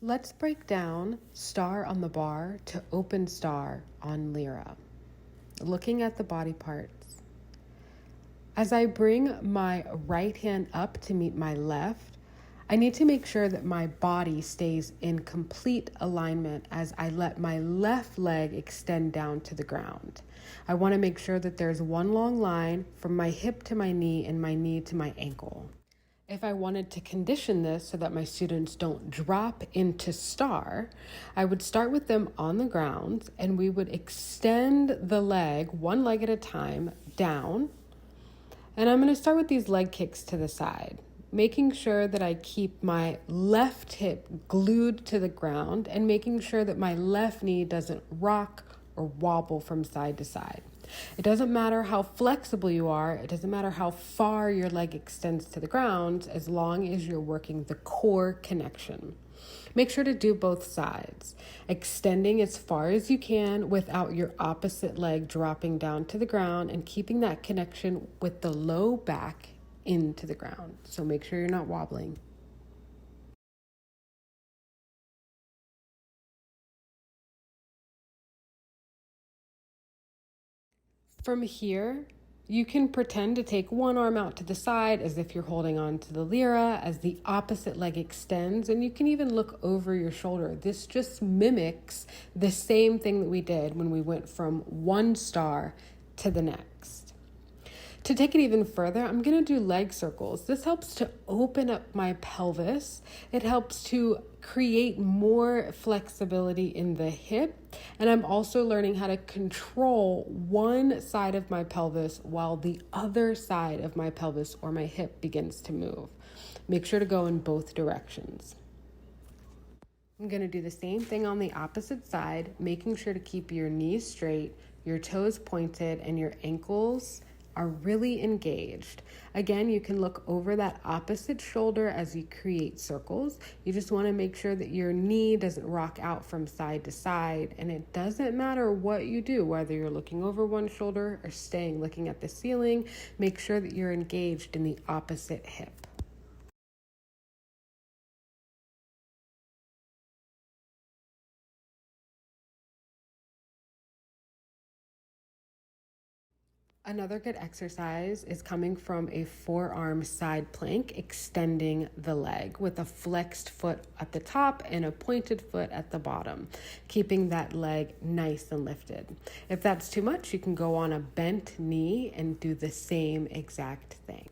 Let's break down star on the bar to open star on lyra. Looking at the body parts. As I bring my right hand up to meet my left, I need to make sure that my body stays in complete alignment as I let my left leg extend down to the ground. I want to make sure that there's one long line from my hip to my knee and my knee to my ankle. If I wanted to condition this so that my students don't drop into star, I would start with them on the ground and we would extend the leg, one leg at a time, down. And I'm going to start with these leg kicks to the side, making sure that I keep my left hip glued to the ground and making sure that my left knee doesn't rock or wobble from side to side. It doesn't matter how flexible you are, it doesn't matter how far your leg extends to the ground, as long as you're working the core connection. Make sure to do both sides, extending as far as you can without your opposite leg dropping down to the ground and keeping that connection with the low back into the ground. So make sure you're not wobbling. From here, you can pretend to take one arm out to the side as if you're holding on to the lyra as the opposite leg extends, and you can even look over your shoulder. This just mimics the same thing that we did when we went from one star to the next. To take it even further, I'm going to do leg circles. This helps to open up my pelvis. It helps to create more flexibility in the hip. And I'm also learning how to control one side of my pelvis while the other side of my pelvis or my hip begins to move. Make sure to go in both directions. I'm going to do the same thing on the opposite side, making sure to keep your knees straight, your toes pointed, and your ankles are really engaged. Again, you can look over that opposite shoulder as you create circles. You just want to make sure that your knee doesn't rock out from side to side. And it doesn't matter what you do, whether you're looking over one shoulder or staying looking at the ceiling, make sure that you're engaged in the opposite hip. Another good exercise is coming from a forearm side plank, extending the leg with a flexed foot at the top and a pointed foot at the bottom, keeping that leg nice and lifted. If that's too much, you can go on a bent knee and do the same exact thing.